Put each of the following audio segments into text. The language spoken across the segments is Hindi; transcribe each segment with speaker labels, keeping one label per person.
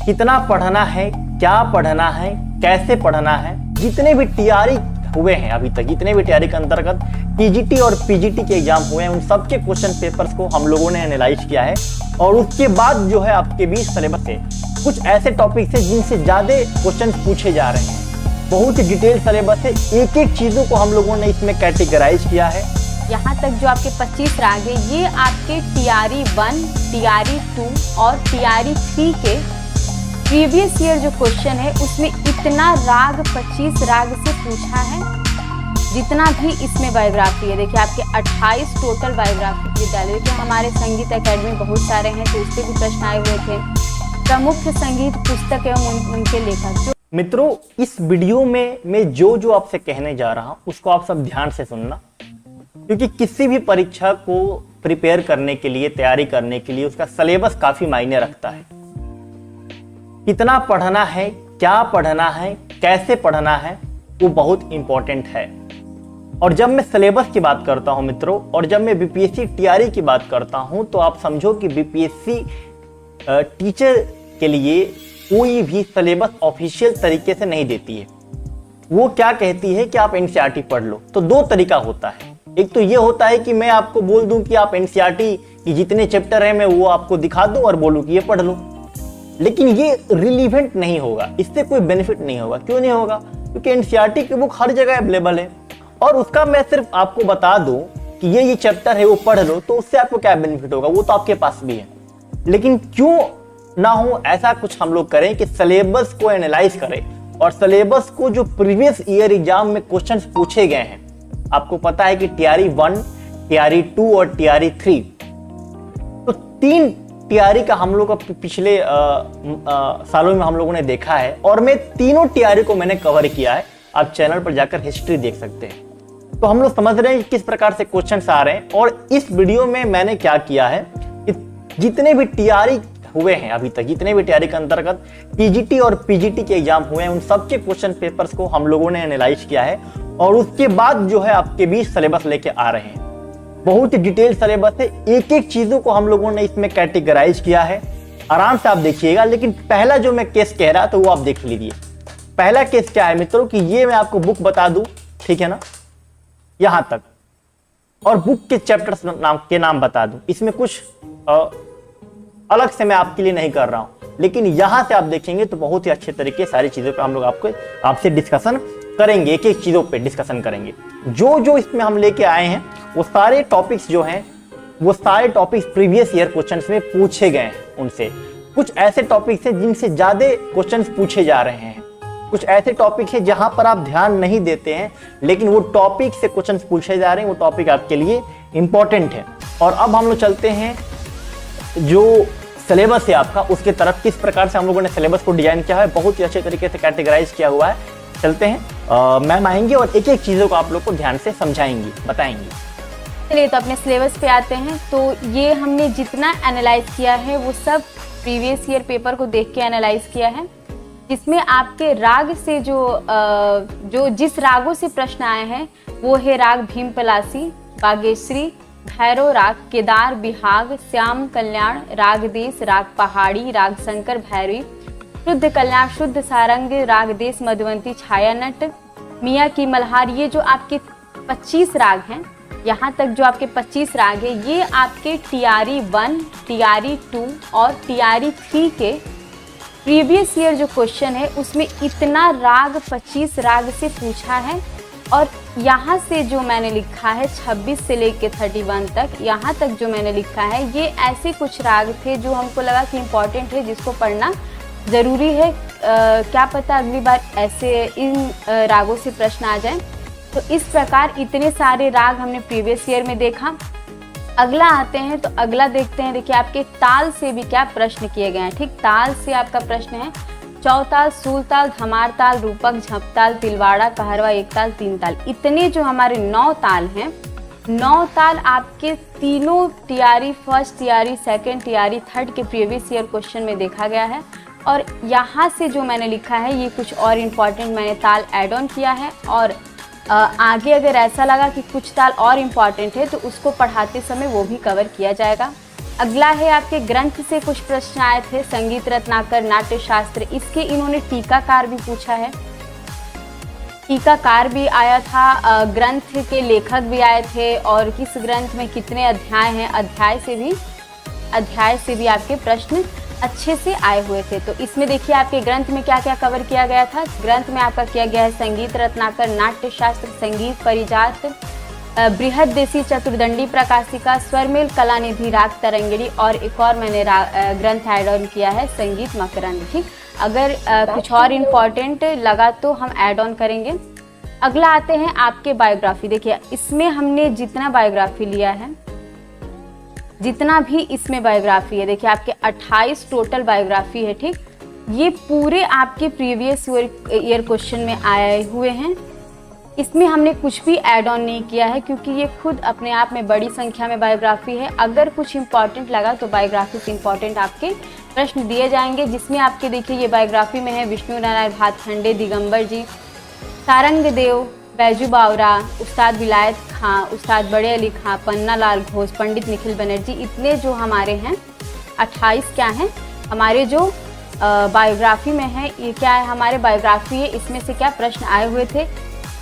Speaker 1: कितना पढ़ना है, क्या पढ़ना है, कैसे पढ़ना है। जितने भी टीआरई हुए हैं अभी तक, जितने भी टीआरई के अंतर्गत टीजीटी और पीजीटी के एग्जाम हुए हैं, उन सबके क्वेश्चन पेपर्स को हम लोगों ने एनालाइज किया है। और उसके बाद जो है आपके बीच सिलेबस से कुछ ऐसे टॉपिक्स हैं जिनसे ज्यादा क्वेश्चन पूछे जा रहे हैं। बहुत ही डिटेल सिलेबस है, एक एक चीजों को हम लोगों ने इसमें कैटेगराइज किया है।
Speaker 2: यहाँ तक जो आपके 25 राग है, ये आपके टीआरई 1, टीआरई 2 और टीआरई 3 के प्रीवियस ईयर जो क्वेश्चन है उसमें इतना राग 25 राग से पूछा है। जितना भी इसमें बायोग्राफी है, देखिए आपके 28 टोटल बायोग्राफी विद्यालय। देखिए हमारे संगीत एकेडमी बहुत सारे हैं तो उससे भी प्रश्न आए हुए थे। प्रमुख संगीत पुस्तक एवं उनके लेखक।
Speaker 1: मित्रों, इस वीडियो में मैं जो आपसे कहने जा रहा हूँ उसको आप सब ध्यान से सुनना, क्योंकि किसी भी परीक्षा को प्रिपेयर करने के लिए, तैयारी करने के लिए उसका सिलेबस काफी मायने रखता है। कितना पढ़ना है, क्या पढ़ना है, कैसे पढ़ना है, वो बहुत इंपॉर्टेंट है। और जब मैं सिलेबस की बात करता हूं मित्रों, और जब मैं बीपीएससी टीआरई की बात करता हूं, तो आप समझो कि बीपीएससी टीचर के लिए कोई भी सिलेबस ऑफिशियल तरीके से नहीं देती है। वो क्या कहती है कि आप एनसीईआरटी पढ़ लो। तो दो तरीका होता है। एक तो ये होता है कि मैं आपको बोल दूं कि आप एनसीईआरटी की जितने चैप्टर हैं मैं वो आपको दिखा दूं और बोलूं कि ये पढ़ लो, लेकिन ये रिलीवेंट नहीं होगा, इससे कोई बेनिफिट नहीं होगा। क्यों नहीं होगा? क्योंकि एनसीईआरटी की बुक हर जगह अवेलेबल है और उसका मैं सिर्फ आपको बता दूं कि ये चैप्टर है वो पढ़ लो, तो उससे आपको क्या बेनिफिट होगा, वो तो आपके पास भी है। लेकिन क्यों ना हो ऐसा कुछ हम लोग करें कि सिलेबस को एनालाइज करें और सिलेबस को जो प्रीवियस ईयर एग्जाम में क्वेश्चंस पूछे गए हैं। आपको पता है कि टीआरई 1, टीआरई 2 और टीआरई 3, तो 3 टीआरई का हम लोग पिछले सालों में हम लोगों ने देखा है और मैं तीनों टीआरई को मैंने कवर किया है। आप चैनल पर जाकर हिस्ट्री देख सकते हैं। तो हम लोग समझ रहे हैं कि किस प्रकार से क्वेश्चंस आ रहे हैं। और इस वीडियो में मैंने क्या किया है कि जितने भी टीआरई हुए हैं अभी तक, जितने भी टीआरई के अंतर्गत टीजीटी और पीजीटी के एग्जाम हुए हैं, उन सबके क्वेश्चन पेपर्स को हम लोगों ने एनालाइज किया है। और उसके बाद जो है आपके बीच सिलेबस लेके आ रहे हैं। बहुत ही डिटेल सिलेबस है, एक एक चीजों को हम लोगों ने इसमें कैटेगराइज किया है। आराम से आप देखिएगा। लेकिन पहला जो मैं केस कह रहा तो वो आप देख लीजिए। पहला केस क्या है मित्रों कि ये मैं आपको बुक बता दूं, ठीक है ना, यहां तक, और बुक के चैप्टर्स के नाम बता दूं। इसमें कुछ अलग से मैं आपके लिए नहीं कर रहा हूं, लेकिन यहां से आप देखेंगे तो बहुत ही अच्छे तरीके सारी चीजों पे हम लोग आपसे डिस्कशन करेंगे, एक एक चीजों पे डिस्कशन करेंगे। जो इसमें हम लेके आए हैं वो सारे टॉपिक्स जो हैं, वो सारे टॉपिक्स प्रीवियस ईयर क्वेश्चंस में पूछे गए हैं। उनसे कुछ ऐसे टॉपिक्स हैं जिनसे ज्यादा क्वेश्चंस पूछे जा रहे हैं, कुछ ऐसे टॉपिक हैं जहां पर आप ध्यान नहीं देते हैं, लेकिन वो टॉपिक से क्वेश्चंस पूछे जा रहे हैं, वो टॉपिक आपके लिए इंपॉर्टेंट है। और अब हम लोग चलते हैं जो सिलेबस है आपका, उसके तरफ। किस प्रकार से हम लोगों ने सिलेबस को डिजाइन किया है, बहुत ही अच्छे तरीके से कैटेगराइज किया हुआ है। चलते हैं, मैम आएंगे और एक एक चीजों को आप लोग को ध्यान से समझाएंगी, बताएंगी।
Speaker 2: चलिए तो अपने सिलेबस पे आते हैं। तो ये हमने जितना एनालाइज किया है वो सब प्रीवियस ईयर पेपर को देख के एनालाइज किया है, जिसमें आपके राग से जो जिस रागों से प्रश्न आए हैं वो है राग भीम पलासी, बागेश्वरी, भैरव राग, केदार, बिहाग, श्याम कल्याण, राग देश, राग पहाड़ी, राग शंकर भैरवी, शुद्ध कल्याण, शुद्ध सारंग, राग देश, मधुवंती, छायानट, मियाँ की मल्हार। ये जो आपके 25 राग हैं, यहाँ तक जो आपके 25 राग है, ये आपके टीआरई 1, टीआरई 2 और टीआरई 3 के प्रीवियस ईयर जो क्वेश्चन है उसमें इतना राग 25 राग से पूछा है। और यहाँ से जो मैंने लिखा है 26 से लेके 31 तक, यहाँ तक जो मैंने लिखा है, ये ऐसे कुछ राग थे जो हमको लगा कि इम्पॉर्टेंट है, जिसको पढ़ना ज़रूरी है। क्या पता अगली बार ऐसे इन रागों से प्रश्न आ जाए। तो इस प्रकार इतने सारे राग हमने प्रीवियस ईयर में देखा। अगला आते हैं तो अगला देखते हैं। देखिए आपके ताल से भी क्या प्रश्न किए गए हैं। ठीक, ताल से आपका प्रश्न है चौताल, सूलताल, धमार ताल, रूपक, झपताल, तिलवाड़ा, कहरवा, एक ताल, तीन ताल। इतने जो हमारे 9 ताल हैं, 9 ताल आपके तीनों TRE first, TRE second, TRE third के प्रीवियस ईयर क्वेश्चन में देखा गया है। और यहाँ से जो मैंने लिखा है ये कुछ और इम्पॉर्टेंट मैंने ताल ऐड ऑन किया है। और आगे अगर ऐसा लगा कि कुछ ताल और इम्पॉर्टेंट है तो उसको पढ़ाते समय वो भी कवर किया जाएगा। अगला है आपके ग्रंथ से कुछ प्रश्न आए थे, संगीत रत्नाकर, नाट्य शास्त्र, इसके इन्होंने टीकाकार भी पूछा है। टीकाकार भी आया था, ग्रंथ के लेखक भी आए थे और किस ग्रंथ में कितने अध्याय हैं, अध्याय से भी आपके प्रश्न अच्छे से आए हुए थे। तो इसमें देखिए आपके ग्रंथ में क्या क्या कवर किया गया था। ग्रंथ में आपका किया गया है संगीत रत्नाकर, नाट्य शास्त्र, संगीत परिजात, बृहद देसी चतुर्दंडी प्रकाशिका, स्वरमेल कलानिधि, राग तरंगिणी और एक और मैंने ग्रंथ ऐड ऑन किया है संगीत मकरंद। ठीक, अगर कुछ और इम्पॉर्टेंट लगा तो हम ऐड ऑन करेंगे। अगला आते हैं आपके बायोग्राफी। देखिए इसमें हमने जितना बायोग्राफी लिया है, जितना भी इसमें बायोग्राफी है, देखिए आपके 28 टोटल बायोग्राफी है। ठीक, ये पूरे आपके प्रीवियस ईयर क्वेश्चन में आए हुए हैं। इसमें हमने कुछ भी ऐड ऑन नहीं किया है क्योंकि ये खुद अपने आप में बड़ी संख्या में बायोग्राफी है। अगर कुछ इंपॉर्टेंट लगा तो बायोग्राफी से इंपॉर्टेंट आपके प्रश्न दिए जाएंगे, जिसमें आपके देखिए ये बायोग्राफी में है विष्णु नारायण भातखंडे, दिगंबर जी, सारंग देव, बैजू बावरा, उस्ताद विलायत खां, उस्ताद बड़े अली खां, पन्ना लाल घोष, पंडित निखिल बनर्जी, इतने जो हमारे हैं 28 क्या हैं हमारे जो बायोग्राफी में है। ये क्या है हमारे बायोग्राफी है, इसमें से क्या प्रश्न आए हुए थे।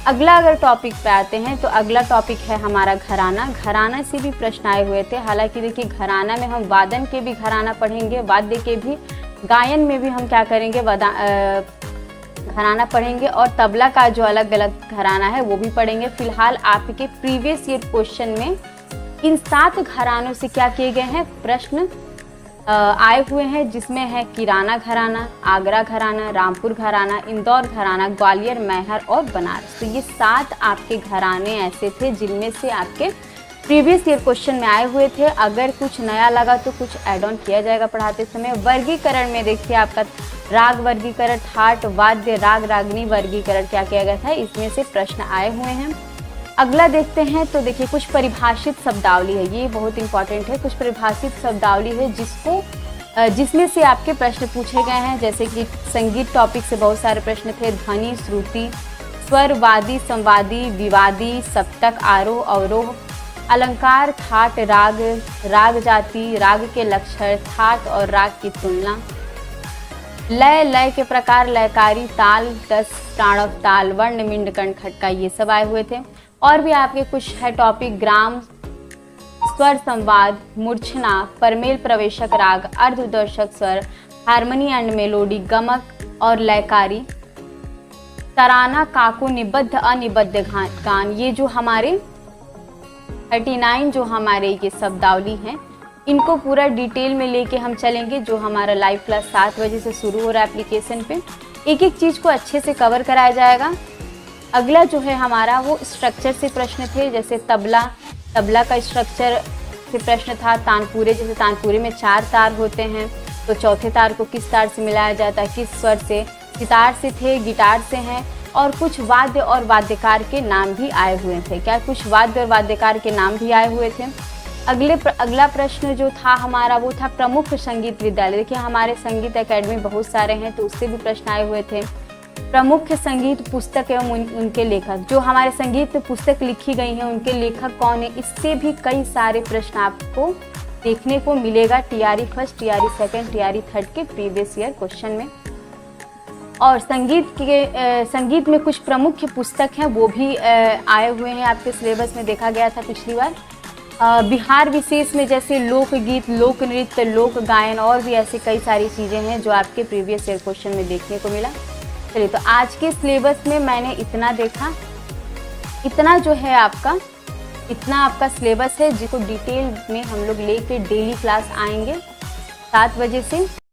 Speaker 2: अगला अगर टॉपिक पे आते हैं तो अगला टॉपिक है हमारा घराना। घराना से भी प्रश्न आए हुए थे। हालांकि देखिए घराना में हम वादन के भी घराना पढ़ेंगे, वाद्य के भी, गायन में भी हम क्या करेंगे घराना पढ़ेंगे और तबला का जो अलग अलग घराना है वो भी पढ़ेंगे। फिलहाल आपके प्रीवियस ईयर क्वेश्चन में इन 7 घरानों से क्या किए गए हैं प्रश्न आए हुए हैं, जिसमें है किराना घराना, आगरा घराना, रामपुर घराना, इंदौर घराना, ग्वालियर, मैहर और बनारस। तो ये 7 आपके घराने ऐसे थे जिनमें से आपके प्रीवियस ईयर क्वेश्चन में आए हुए थे। अगर कुछ नया लगा तो कुछ ऐड ऑन किया जाएगा पढ़ाते समय। वर्गीकरण में देखिए आपका राग वर्गीकरण, ठाट, वाद्य, राग रागनी वर्गीकरण क्या किया गया था, इसमें से प्रश्न आए हुए हैं। अगला देखते हैं तो देखिए कुछ परिभाषित शब्दावली है, ये बहुत इंपॉर्टेंट है। कुछ परिभाषित शब्दावली है जिसमें से आपके प्रश्न पूछे गए हैं, जैसे कि संगीत टॉपिक से बहुत सारे प्रश्न थे, ध्वनि, श्रुति, स्वर, वादी, संवादी, विवादी, सप्तक, आरोह, अवरोह, अलंकार, ठाट, राग, राग जाति, राग के लक्षण, ठाट और राग की तुलना, लय, लय के प्रकार, लयकारी, ताल, दस, प्राणव ताल, वर्ण, मिंड, कंठ, खटका, ये सब आए हुए थे। और भी आपके कुछ है टॉपिक, ग्राम, स्वर संवाद, मूर्छना, परमेल प्रवेशक राग, अर्धदर्शक स्वर, हारमोनी एंड मेलोडी, गमक और लयकारी, तराना, काकू, निबद्ध, अनिबद्ध गान, ये जो हमारे 39 जो हमारे ये शब्दावली हैं, इनको पूरा डिटेल में लेके हम चलेंगे। जो हमारा लाइव क्लास 7 बजे से शुरू हो रहा है एप्लीकेशन पे, एक एक चीज़ को अच्छे से कवर कराया जाएगा। अगला जो है हमारा वो स्ट्रक्चर से प्रश्न थे, जैसे तबला का स्ट्रक्चर से प्रश्न था। तानपुरे, जैसे तानपुरे में 4 तार होते हैं तो चौथे तार को किस तार से मिलाया जाता है, किस स्वर से। सितार से थे, गिटार से हैं और कुछ वाद्य और वाद्यकार के नाम भी आए हुए थे। क्या कुछ वाद्य और वाद्यकार के नाम भी आए हुए थे। अगला प्रश्न जो था हमारा वो था प्रमुख संगीत विद्यालय। देखिए हमारे संगीत एकेडमी बहुत सारे हैं तो उससे भी प्रश्न आए हुए थे। प्रमुख संगीत पुस्तक एवं उनके लेखक, जो हमारे संगीत पुस्तक लिखी गई हैं उनके लेखक कौन है, इससे भी कई सारे प्रश्न आपको देखने को मिलेगा TRE first, TRE second, TRE third के प्रीवियस ईयर क्वेश्चन में। और संगीत में कुछ प्रमुख पुस्तक हैं वो भी आए हुए हैं आपके सिलेबस में, देखा गया था पिछली बार। बिहार विशेष में जैसे लोकगीत, लोक नृत्य, लोक गायन और भी ऐसी कई सारी चीज़ें हैं जो आपके प्रीवियस ईयर क्वेश्चन में देखने को मिला। चलिए, तो आज के सिलेबस में मैंने इतना देखा, इतना जो है आपका, इतना आपका सिलेबस है जिसको डिटेल में हम लोग लेके डेली क्लास आएंगे 7 बजे से।